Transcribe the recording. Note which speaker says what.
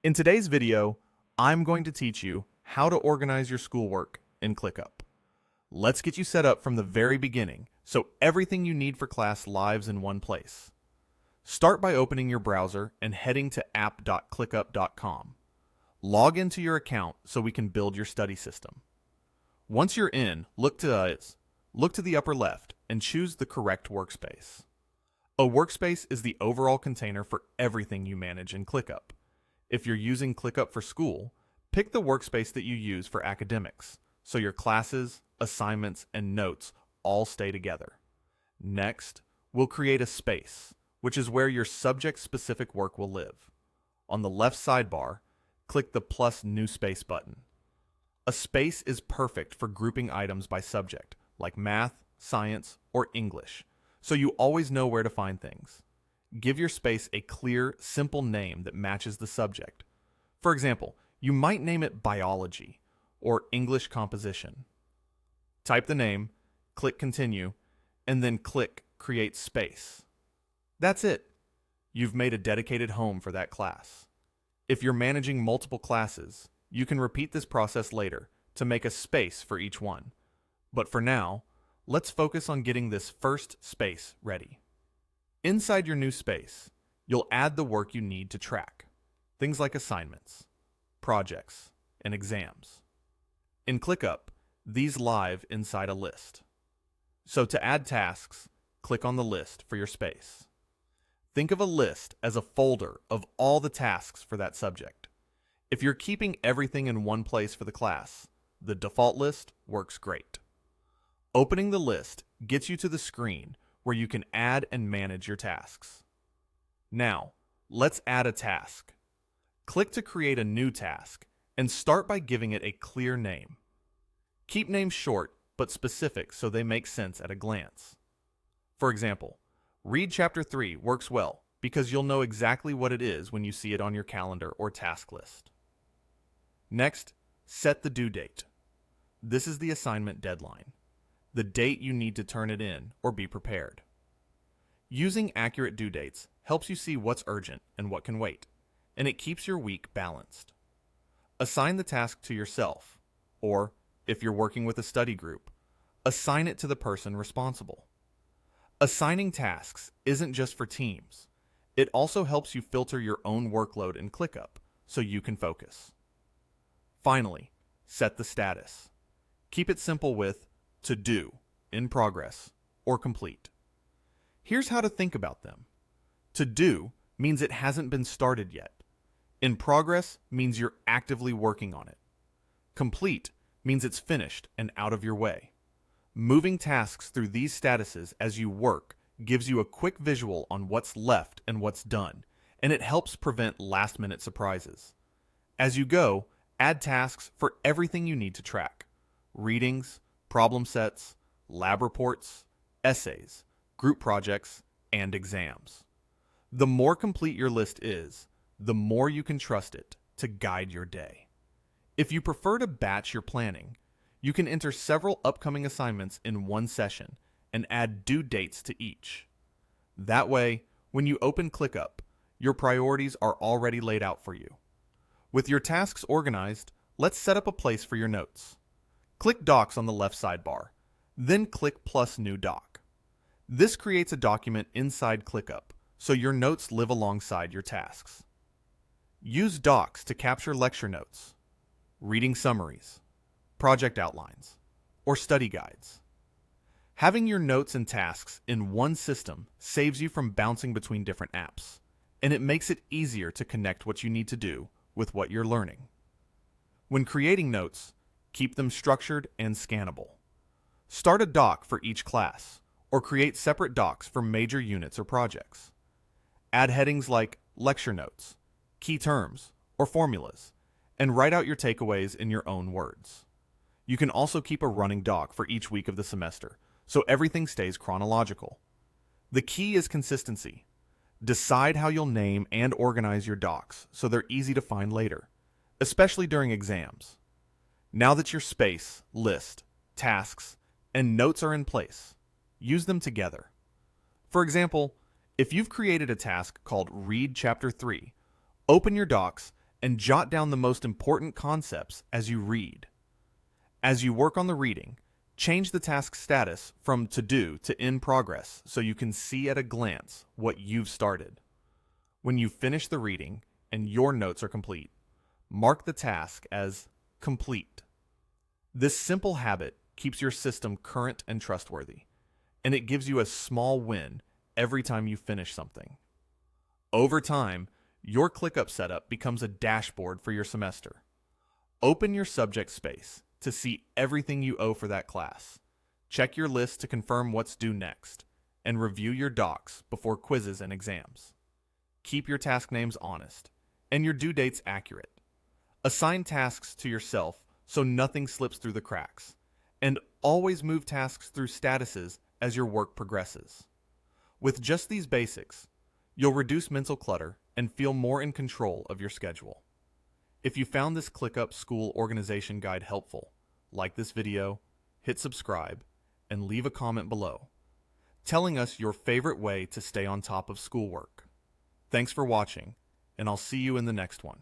Speaker 1: In today's video, I'm going to teach you how to organize your schoolwork in ClickUp. Let's get you set up from the very beginning so everything you need for class lives in one place. Start by opening your browser and heading to app.clickup.com. Log into your account so we can build your study system. Once you're in, look to the upper left and choose the correct workspace. A workspace is the overall container for everything you manage in ClickUp. If you're using ClickUp for school, pick the workspace that you use for academics, so your classes, assignments, and notes all stay together. Next, we'll create a space, which is where your subject-specific work will live. On the left sidebar, click the plus New Space button. A space is perfect for grouping items by subject, like math, science, or English, so you always know where to find things. Give your space a clear, simple name that matches the subject. For example, you might name it Biology or English Composition. Type the name, click Continue, and then click Create Space. That's it. You've made a dedicated home for that class. If you're managing multiple classes, you can repeat this process later to make a space for each one. But for now, let's focus on getting this first space ready. Inside your new space, you'll add the work you need to track, things like assignments, projects, and exams. In ClickUp, these live inside a list. So to add tasks, click on the list for your space. Think of a list as a folder of all the tasks for that subject. If you're keeping everything in one place for the class, the default list works great. Opening the list gets you to the screen where you can add and manage your tasks. Now, let's add a task. Click to create a new task and start by giving it a clear name. Keep names short but specific so they make sense at a glance. For example, Read Chapter 3 works well because you'll know exactly what it is when you see it on your calendar or task list. Next, set the due date. This is the assignment deadline, the date you need to turn it in or be prepared. Using accurate due dates helps you see what's urgent and what can wait, and it keeps your week balanced. Assign the task to yourself, or, if you're working with a study group, assign it to the person responsible. Assigning tasks isn't just for teams. It also helps you filter your own workload in ClickUp so you can focus. Finally, set the status. Keep it simple with to do, in progress, or complete. Here's how to think about them. To do means it hasn't been started yet. In progress means you're actively working on it. Complete means it's finished and out of your way. Moving tasks through these statuses as you work gives you a quick visual on what's left and what's done, and it helps prevent last-minute surprises. As you go, add tasks for everything you need to track: readings, problem sets, lab reports, essays, group projects, and exams. The more complete your list is, the more you can trust it to guide your day. If you prefer to batch your planning, you can enter several upcoming assignments in one session and add due dates to each. That way, when you open ClickUp, your priorities are already laid out for you. With your tasks organized, let's set up a place for your notes. Click Docs on the left sidebar, then click plus New Doc. This creates a document inside ClickUp, so your notes live alongside your tasks. Use Docs to capture lecture notes, reading summaries, project outlines, or study guides. Having your notes and tasks in one system saves you from bouncing between different apps, and it makes it easier to connect what you need to do with what you're learning. When creating notes, keep them structured and scannable. Start a doc for each class, or create separate docs for major units or projects. Add headings like lecture notes, key terms, or formulas, and write out your takeaways in your own words. You can also keep a running doc for each week of the semester, so everything stays chronological. The key is consistency. Decide how you'll name and organize your docs so they're easy to find later, especially during exams. Now that your space, list, tasks, and notes are in place, use them together. For example, if you've created a task called Read Chapter 3, open your docs and jot down the most important concepts as you read. As you work on the reading, change the task status from to do to in progress so you can see at a glance what you've started. When you finish the reading and your notes are complete, mark the task as complete. This simple habit keeps your system current and trustworthy, and it gives you a small win every time you finish something. Over time, your ClickUp setup becomes a dashboard for your semester. Open your subject space to see everything you owe for that class. Check your list to confirm what's due next, and review your docs before quizzes and exams. Keep your task names honest, and your due dates accurate. Assign tasks to yourself so nothing slips through the cracks, and always move tasks through statuses as your work progresses. With just these basics, you'll reduce mental clutter and feel more in control of your schedule. If you found this ClickUp School Organization Guide helpful, like this video, hit subscribe, and leave a comment below, telling us your favorite way to stay on top of schoolwork. Thanks for watching, and I'll see you in the next one.